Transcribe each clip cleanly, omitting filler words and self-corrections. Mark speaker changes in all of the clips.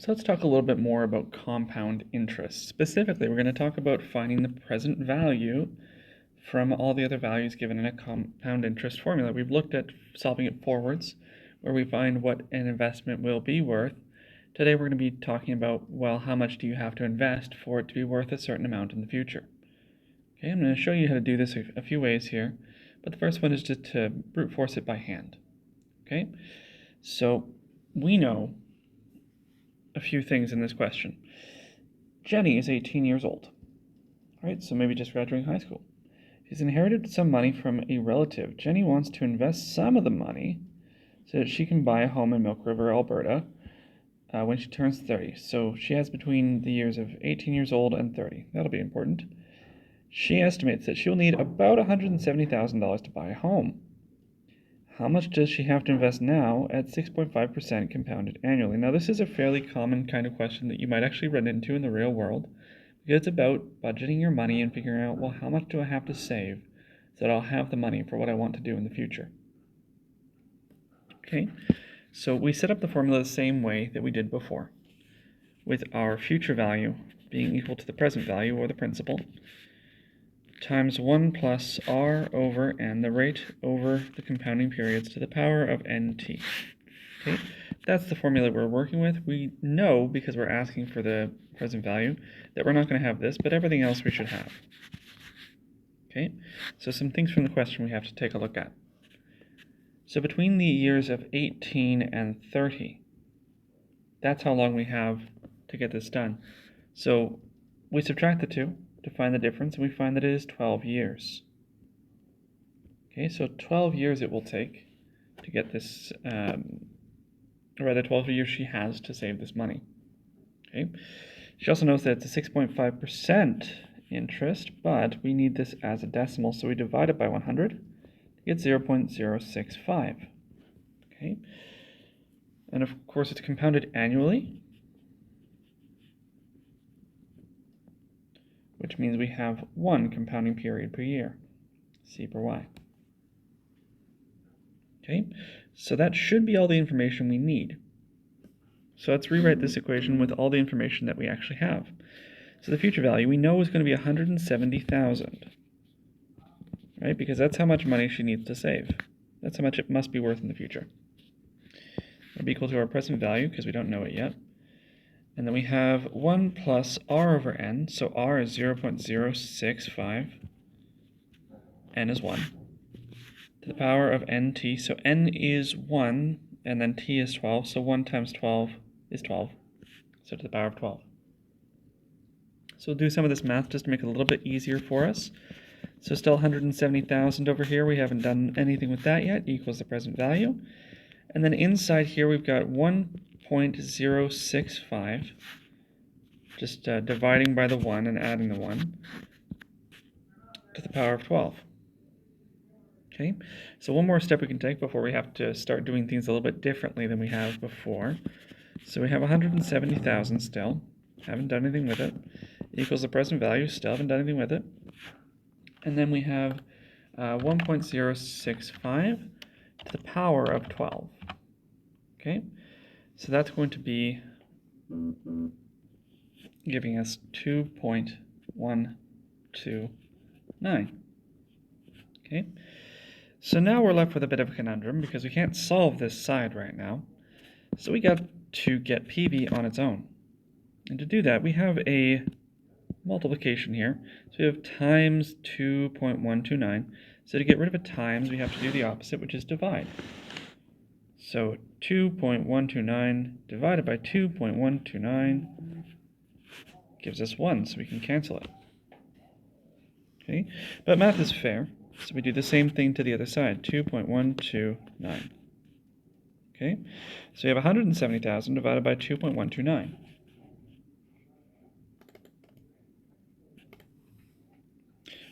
Speaker 1: So let's talk a little bit more about compound interest. Specifically, we're going to talk about finding the present value from all the other values given in a compound interest formula. We've looked at solving it forwards, where we find what an investment will be worth. Today we're going to be talking about, well, how much do you have to invest for it to be worth a certain amount in the future? Okay, I'm going to show you how to do this a few ways here, but the first one is just to brute force it by hand. Okay, so we know a few things in this question. Jenny is 18 years old, right? So maybe just graduating high school. She's inherited some money from a relative. Jenny wants to invest some of the money so that she can buy a home in Milk River, Alberta, when she turns 30. So she has between the years of 18 years old and 30. That'll be important. She estimates that she'll need about $170,000 to buy a home. How much does she have to invest now at 6.5% compounded annually? Now, this is a fairly common kind of question that you might actually run into in the real world, because it's about budgeting your money and figuring out, well, how much do I have to save so that I'll have the money for what I want to do in the future? Okay, so we set up the formula the same way that we did before, with our future value being equal to the present value, or the principal, times 1 plus r over n, the rate over the compounding periods, to the power of nt. Okay, that's the formula we're working with. We know, because we're asking for the present value, that we're not going to have this, but everything else we should have. Okay, so some things from the question we have to take a look at. So between the years of 18 and 30, that's how long we have to get this done. So we subtract the two to find the difference, and we find that it is 12 years. Okay, so 12 years it will take to get this, or rather 12 years she has to save this money. Okay, she also knows that it's a 6.5% interest, but we need this as a decimal, so we divide it by 100 to get 0.065. Okay, and of course it's compounded annually, which means we have one compounding period per year, C per Y. Okay, so that should be all the information we need. So let's rewrite this equation with all the information that we actually have. So the future value we know is going to be $170,000, right? Because that's how much money she needs to save. That's how much it must be worth in the future. It'll be equal to our present value, because we don't know it yet. And then we have 1 plus r over n, so r is 0.065, n is 1, to the power of nt, so n is 1, and then t is 12, so 1 times 12 is 12, so to the power of 12. So we'll do some of this math just to make it a little bit easier for us. So still 170,000 over here, we haven't done anything with that yet, equals the present value. And then inside here we've got 1.065, just dividing by the 1 and adding the 1, to the power of 12. Okay, so one more step we can take before we have to start doing things a little bit differently than we have before. So we have 170,000 still, haven't done anything with it, equals the present value, still haven't done anything with it. And then we have 1.065 to the power of 12. Okay, so that's going to be giving us 2.129. Okay, so now we're left with a bit of a conundrum, because we can't solve this side right now. So we got to get PV on its own. And to do that, we have a multiplication here. So we have times 2.129. So to get rid of a times, we have to do the opposite, which is divide. So 2.129 divided by 2.129 gives us 1, so we can cancel it. Okay, but math is fair, so we do the same thing to the other side, 2.129. Okay, so we have 170,000 divided by 2.129.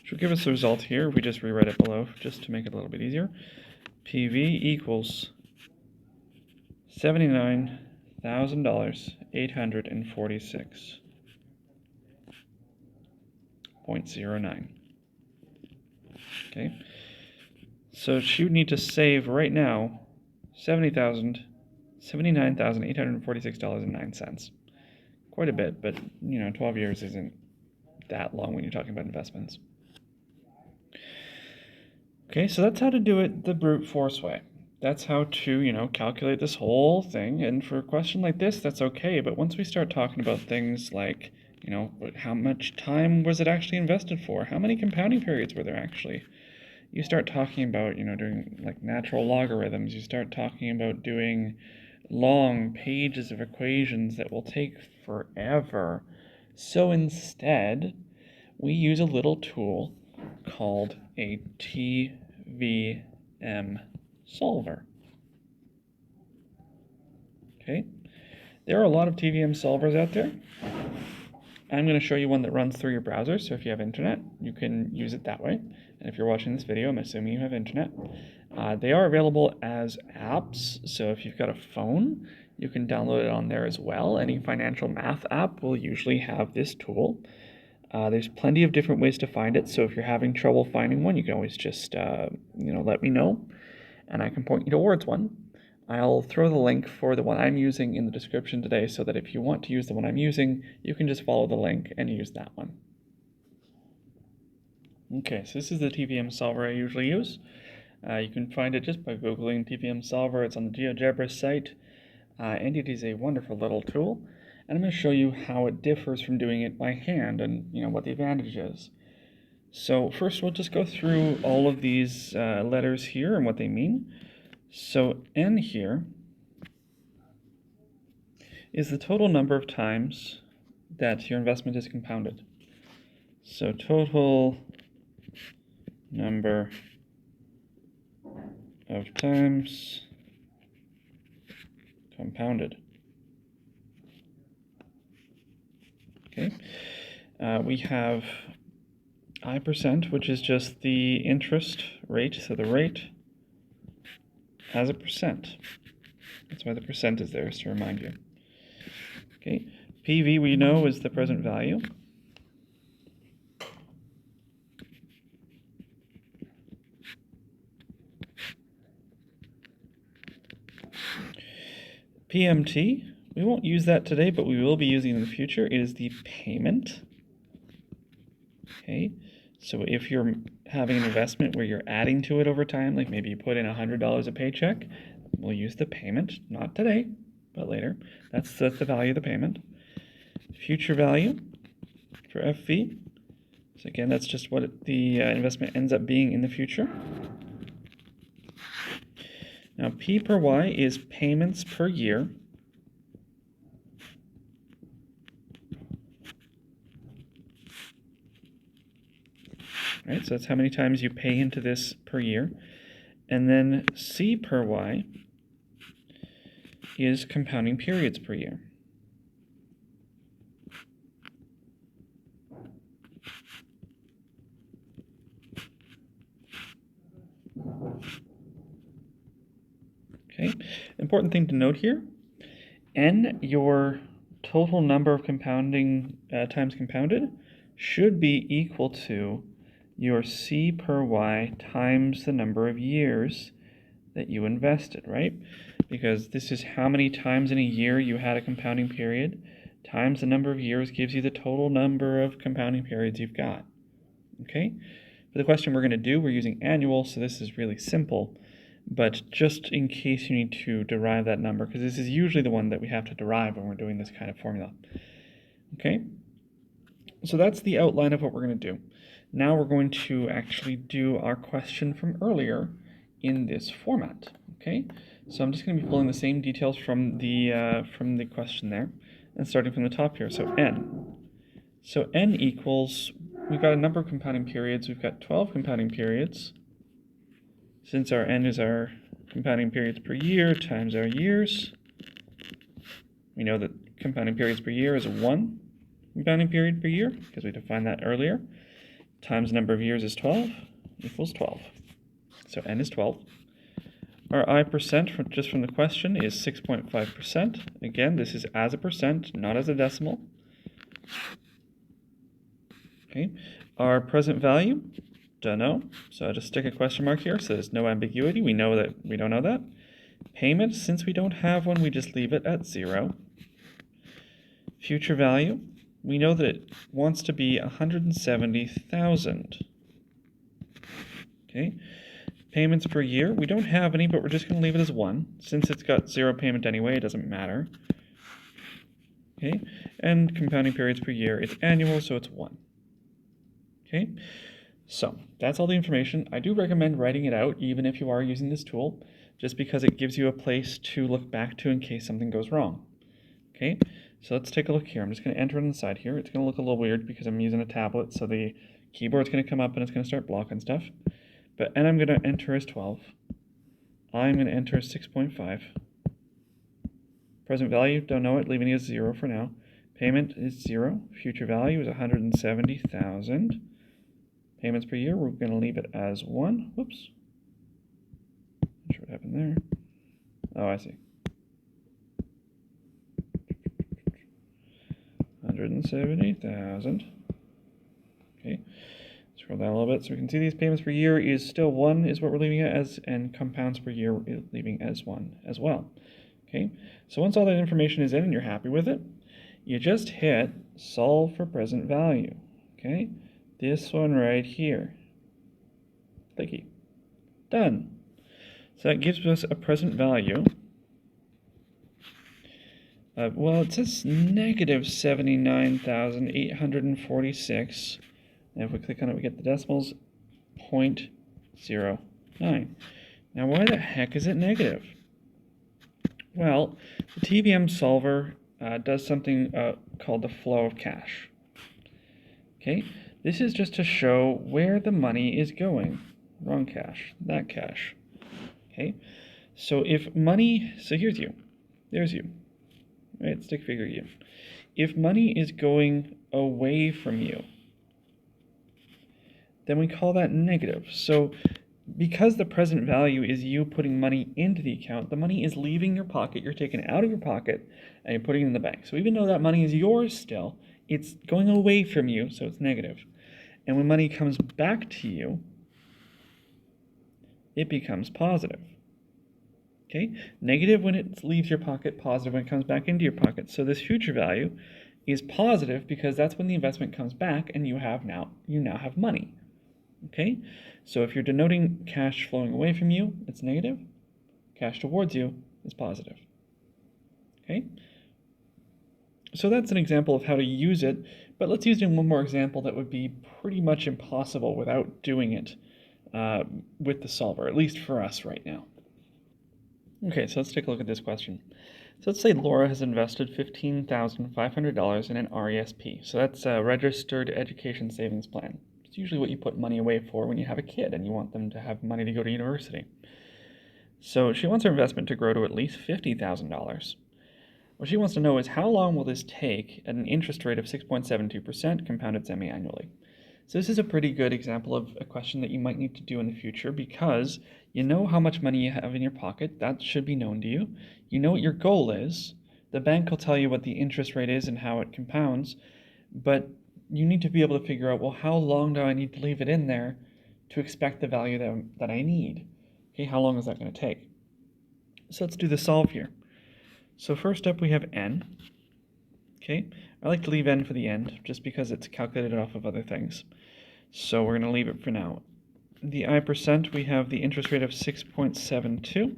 Speaker 1: Which will give us the result here. We just rewrite it below just to make it a little bit easier. PV equals $79,846.09. Okay, so she would need to save right now $79,846.09. quite a bit, but 12 years isn't that long when you're talking about investments. Okay, so that's how to do it the brute force way. That's how to, calculate this whole thing. And for a question like this, that's okay. But once we start talking about things like, how much time was it actually invested for? How many compounding periods were there actually? You start talking about, doing like natural logarithms. You start talking about doing long pages of equations that will take forever. So instead, we use a little tool called a TVM Solver. Okay, there are a lot of TVM solvers out there. I'm going to show you one that runs through your browser, so if you have internet, you can use it that way. And if you're watching this video, I'm assuming you have internet. They are available as apps, so if you've got a phone, you can download it on there as well. Any financial math app will usually have this tool. There's plenty of different ways to find it, so if you're having trouble finding one, you can always just, let me know, and I can point you towards one. I'll throw the link for the one I'm using in the description today so that if you want to use the one I'm using, you can just follow the link and use that one. Okay, so this is the TVM solver I usually use. You can find it just by Googling TVM solver. It's on the GeoGebra site, and it is a wonderful little tool. And I'm going to show you how it differs from doing it by hand and what the advantage is. So first we'll just go through all of these letters here and what they mean. So N here is the total number of times that your investment is compounded. So total number of times compounded. Okay. We have I%, which is just the interest rate, so the rate as a percent. That's why the percent is there, is to remind you. Okay, PV we know is the present value. PMT, we won't use that today, but we will be using it in the future. It is the payment. Okay, so if you're having an investment where you're adding to it over time, like maybe you put in $100 a paycheck, we'll use the payment, not today, but later. That's the value of the payment. Future value for FV. So again, that's just what the investment ends up being in the future. Now, P per Y is payments per year. Right, so that's how many times you pay into this per year. And then C per Y is compounding periods per year. Okay, important thing to note here, N, your total number of compounding times compounded, should be equal to your C per Y times the number of years that you invested, right? Because this is how many times in a year you had a compounding period, times the number of years gives you the total number of compounding periods you've got, okay? For the question we're going to do, we're using annual, so this is really simple. But just in case you need to derive that number, because this is usually the one that we have to derive when we're doing this kind of formula. Okay? So that's the outline of what we're going to do. Now we're going to actually do our question from earlier in this format. Okay? So I'm just going to be pulling the same details from the question there, and starting from the top here. So N. So N equals, we've got a number of compounding periods. We've got 12 compounding periods. Since our N is our compounding periods per year times our years, we know that compounding periods per year is 1 compounding period per year, because we defined that earlier, times the number of years is 12, equals 12. So N is 12. Our I%, just from the question, is 6.5%. Again, this is as a percent, not as a decimal. Okay. Our present value, don't know, so I just stick a question mark here, so there's no ambiguity. We know that we don't know that. Payment, since we don't have one, we just leave it at 0. Future value, we know that it wants to be 170,000. Okay. Payments per year, we don't have any, but we're just going to leave it as 1. Since it's got 0 payment anyway, it doesn't matter. Okay. And compounding periods per year, it's annual, so it's 1. Okay. So that's all the information. I do recommend writing it out, even if you are using this tool, just because it gives you a place to look back to in case something goes wrong. Okay, so let's take a look here. I'm just going to enter it on the side here. It's going to look a little weird because I'm using a tablet, so the keyboard's going to come up and it's going to start blocking stuff. And I'm going to enter as 12. I'm going to enter as 6.5. Present value, don't know it, leaving it as 0 for now. Payment is 0. Future value is 170,000. Payments per year, we're going to leave it as 1. Whoops. Not sure what happened there. Oh, I see. 170,000. Okay. Scroll down a little bit so we can see these payments per year is still 1 is what we're leaving it as, and compounds per year is leaving as 1 as well. Okay. So once all that information is in and you're happy with it, you just hit solve for present value. Okay. This one right here. Clicky. Done. So that gives us a present value. Well, it says negative 79,846. And if we click on it, we get the decimals, 0.09. Now, why the heck is it negative? Well, the TVM Solver does something called the flow of cash. Okay, this is just to show where the money is going. Wrong cash, that cash. Okay, so if money, so here's you, there's you, right, stick figure you. If money is going away from you, then we call that negative. So because the present value is you putting money into the account, the money is leaving your pocket, you're taking it out of your pocket, and you're putting it in the bank. So even though that money is yours still, it's going away from you, so it's negative. And when money comes back to you, it becomes positive. Okay? Negative when it leaves your pocket, positive when it comes back into your pocket. So this future value is positive because that's when the investment comes back and you now have money. Okay? So if you're denoting cash flowing away from you, it's negative. Cash towards you is positive. Okay? So that's an example of how to use it, but let's use it in one more example that would be pretty much impossible without doing it with the solver, at least for us right now. Okay, so let's take a look at this question. So let's say Laura has invested $15,500 in an RESP. So that's a Registered Education Savings Plan. It's usually what you put money away for when you have a kid and you want them to have money to go to university. So she wants her investment to grow to at least $50,000. What she wants to know is how long will this take at an interest rate of 6.72% compounded semi-annually? So this is a pretty good example of a question that you might need to do in the future because you know how much money you have in your pocket. That should be known to you. You know what your goal is. The bank will tell you what the interest rate is and how it compounds, but you need to be able to figure out, well, how long do I need to leave it in there to expect the value that I need? Okay, how long is that going to take? So let's do the solve here. So first up we have n. Okay, I like to leave n for the end just because it's calculated off of other things. So we're going to leave it for now. The I%, we have the interest rate of 6.72.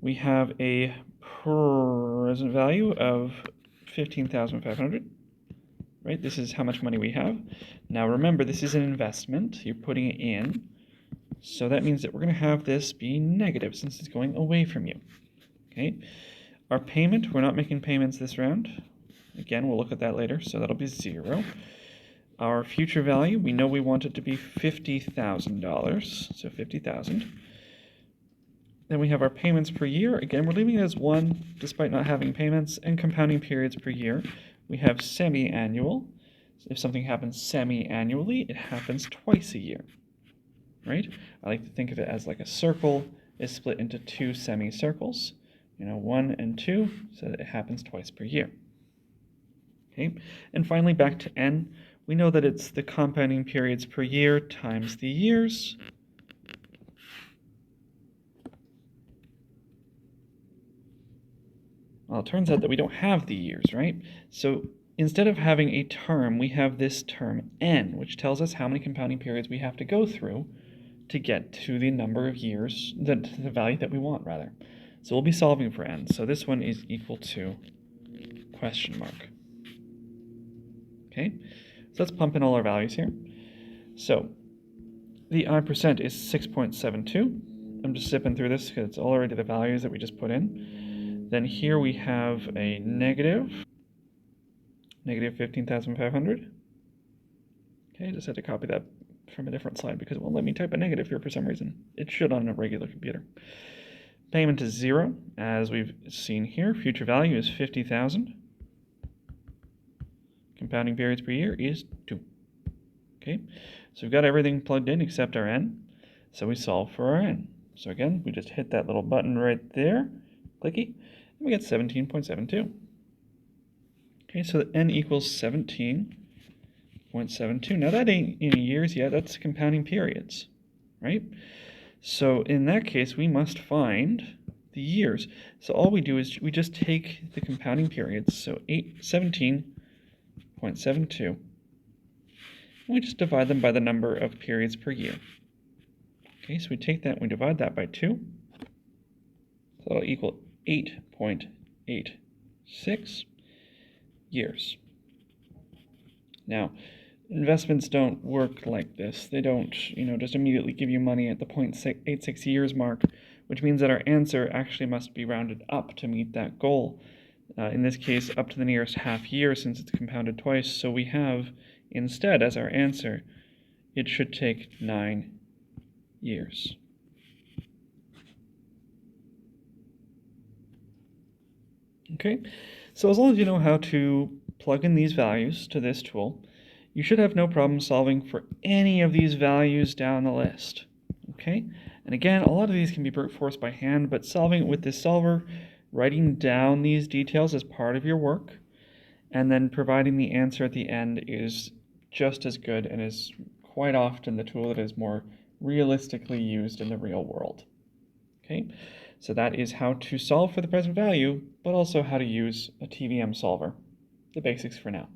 Speaker 1: We have a present value of 15,500. Right, this is how much money we have. Now remember, this is an investment. You're putting it in. So that means that we're going to have this be negative since it's going away from you. Okay. Our payment, we're not making payments this round. Again, we'll look at that later, so that'll be 0. Our future value, we know we want it to be $50,000, so 50,000. Then we have our payments per year. Again, we're leaving it as 1, despite not having payments, and compounding periods per year. We have semi-annual. So if something happens semi-annually, it happens twice a year, right? I like to think of it as like a circle is split into 2 semicircles. 1 and 2, so that it happens twice per year. Okay, and finally back to n, we know that it's the compounding periods per year times the years. Well, it turns out that we don't have the years, right? So instead of having a term, we have this term n, which tells us how many compounding periods we have to go through to get to the number of years, the value that we want, rather. So we'll be solving for n. So this one is equal to question mark. Okay, so let's pump in all our values here. So the I% is 6.72. I'm just zipping through this because it's already the values that we just put in. Then here we have a negative 15,500. Okay, I just had to copy that from a different slide because it won't let me type a negative here for some reason. It should on a regular computer. Payment is 0, as we've seen here. Future value is 50,000. Compounding periods per year is 2. Okay, so we've got everything plugged in except our n. So we solve for our n. So again, we just hit that little button right there, clicky, and we get 17.72. Okay, so n equals 17.72. Now that ain't in years yet, that's compounding periods, right? So in that case, we must find the years. So all we do is we just take the compounding periods, so 17.72, and we just divide them by the number of periods per year. Okay, so we take that and we divide that by 2. So that'll equal 8.86 years. Now, investments don't work like this. They don't, just immediately give you money at the 0.86 years mark, which means that our answer actually must be rounded up to meet that goal. In this case, up to the nearest half year since it's compounded twice. So we have, instead, as our answer, it should take 9 years. Okay, so as long as you know how to plug in these values to this tool, you should have no problem solving for any of these values down the list. Okay, and again, a lot of these can be brute force by hand, but solving it with this solver, writing down these details as part of your work, and then providing the answer at the end is just as good and is quite often the tool that is more realistically used in the real world. Okay, so that is how to solve for the present value, but also how to use a TVM solver. The basics for now.